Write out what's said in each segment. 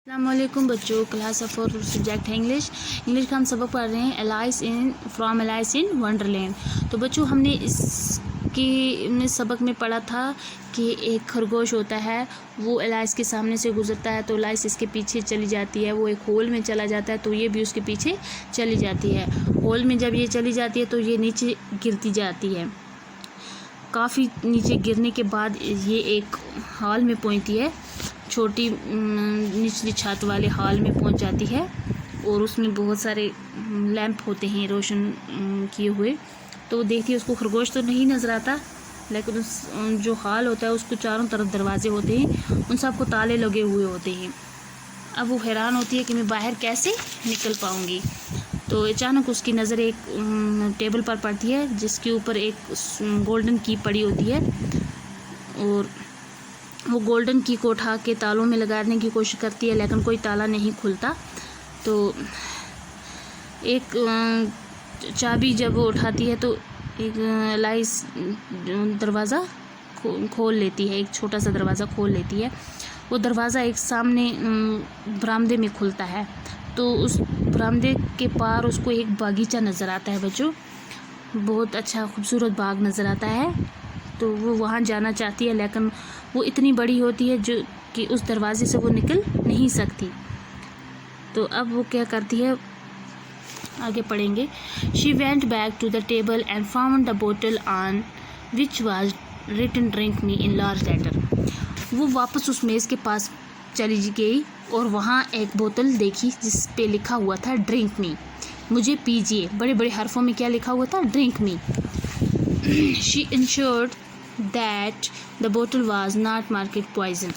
अस्सलामुअलैकुम बच्चों, class of 4 subject है इंग्लिश का हम सबक पढ़ रहे हैं एलाइस इन वंडरलैंड। तो बच्चों हमने सबक में पढ़ा था कि एक खरगोश होता है, वो एलाइस के सामने से गुजरता है तो एलाइस इसके पीछे चली जाती है। वो एक होल में चला जाता है तो ये भी उसके पीछे चली जाती है। होल में जब ये चली जाती है तो ये नीचे गिरती जाती है। काफ़ी नीचे गिरने के बाद ये एक हॉल में पहुंचती है, छोटी निचली छत वाले हॉल में पहुंच जाती है और उसमें बहुत सारे लैंप होते हैं रोशन किए हुए। तो वो देखती है, उसको खरगोश तो नहीं नज़र आता, लेकिन उस जो हॉल होता है उसको चारों तरफ दरवाजे होते हैं, उन सबको ताले लगे हुए होते हैं। अब वो हैरान होती है कि मैं बाहर कैसे निकल पाऊँगी। तो अचानक उसकी नज़र एक टेबल पर पड़ती है जिसके ऊपर एक गोल्डन की पड़ी होती है और वो गोल्डन की को उठा के तालों में लगाने की कोशिश करती है, लेकिन कोई ताला नहीं खुलता। तो एक चाबी जब वो उठाती है तो एक एलाइस दरवाज़ा खोल लेती है, एक छोटा सा दरवाज़ा खोल लेती है। वो दरवाज़ा एक सामने बरामदे में खुलता है तो उस बरामदे के पार उसको एक बागीचा नज़र आता है बच्चों, बहुत अच्छा खूबसूरत बाग नज़र आता है। तो वो वहाँ जाना चाहती है, लेकिन वो इतनी बड़ी होती है जो कि उस दरवाजे से वो निकल नहीं सकती। तो अब वो क्या करती है, आगे पढ़ेंगे। She went back to the table and found the बोतल on which was written drink me in large letter. वो वापस उस मेज़ के पास चली गई और वहाँ एक बोतल देखी जिस पे लिखा हुआ था ड्रिंक मी, मुझे पीजिए। बड़े बड़े हरफों में क्या लिखा हुआ था, drink me. She insured that the बोतल वाज नॉट मार्केट पॉइजन।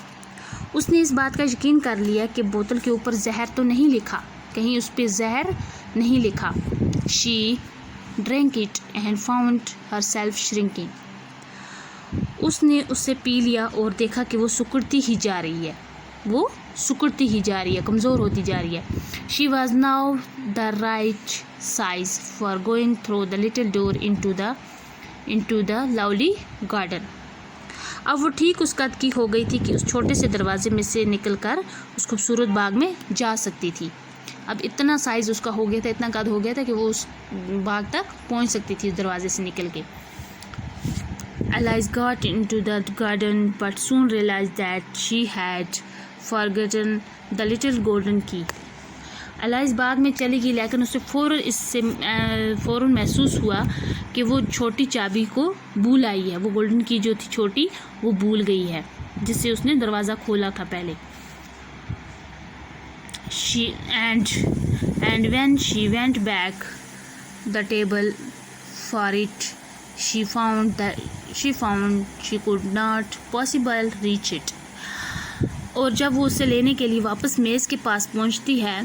उसने इस बात का यकीन कर लिया कि बोतल के ऊपर जहर तो नहीं लिखा, कहीं उस पर जहर नहीं लिखा। She drink it and found herself shrinking. उसने उससे पी लिया और देखा कि वो सिकुड़ती ही जा रही है, वो सिकुड़ती ही जा रही है, कमज़ोर होती जा रही है। She was now the right size for going through the little door into the lovely garden। अब वो ठीक उस कद की हो गई थी कि उस छोटे से दरवाजे में से निकलकर उस खूबसूरत बाग में जा सकती थी। अब इतना साइज़ उसका हो गया था, इतना कद हो गया था कि वो उस बाग तक पहुंच सकती थी उस दरवाजे से निकल के। Alice got into the garden but soon realized that she had forgotten the little golden key। Alice बाग में चली गई, लेकिन उसे फ़ौरन महसूस हुआ कि वो छोटी चाबी को भूल आई है। वो गोल्डन की जो थी छोटी, वो भूल गई है जिससे उसने दरवाज़ा खोला था पहले। And when she went back the table for it, she found she could not possibly reach it। और जब वो उसे लेने के लिए वापस मेज़ के पास पहुंचती है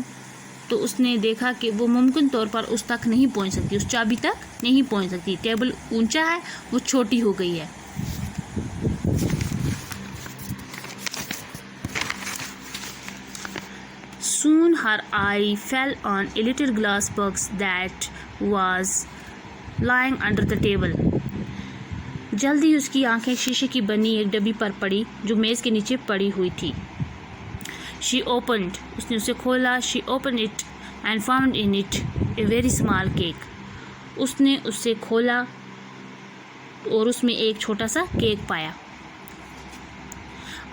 तो उसने देखा कि वो मुमकिन तौर पर उस तक नहीं पहुंच सकती, उस चाबी तक नहीं पहुंच सकती। टेबल ऊंचा है, वो छोटी हो गई है। Soon her eye fell on a little glass box that was lying under the table। जल्दी उसकी आंखें शीशे की बनी एक डब्बी पर पड़ी जो मेज़ के नीचे पड़ी हुई थी। उसने उसे खोला। She opened it and found in it a very small cake। उसने उसे खोला और उसमें एक छोटा सा केक पाया।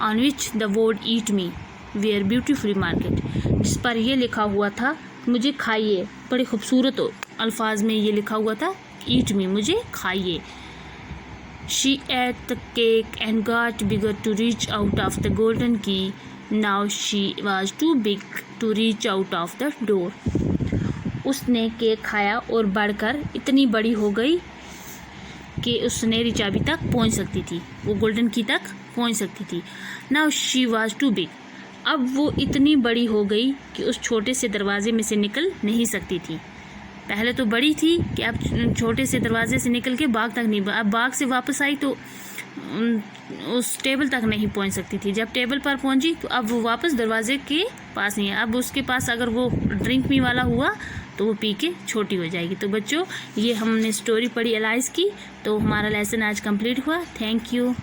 On which the word eat me were beautifully marked। जिस पर यह लिखा हुआ था, मुझे खाइए। बड़े खूबसूरत अल्फाज में ये लिखा हुआ था, eat me, मुझे खाइए। She ate the cake and got bigger to reach out of the golden key। Now she was too big to reach out of the door। उसने केक खाया और बढ़कर इतनी बड़ी हो गई कि उस सुनहरी चाबी तक पहुंच सकती थी, वो गोल्डन की तक पहुंच सकती थी। Now she was too big। अब वो इतनी बड़ी हो गई कि उस छोटे से दरवाजे में से निकल नहीं सकती थी। पहले तो बड़ी थी कि अब छोटे से दरवाजे से निकल के बाग तक नहीं, अब बाग से वापस आई तो उस टेबल तक नहीं पहुंच सकती थी। जब टेबल पर पहुंची तो अब वो वापस दरवाजे के पास नहीं है। अब उसके पास अगर वो ड्रिंक मी वाला हुआ तो वो पी के छोटी हो जाएगी। तो बच्चों, ये हमने स्टोरी पढ़ी एलाइस की, तो हमारा लेसन आज कंप्लीट हुआ। Thank you.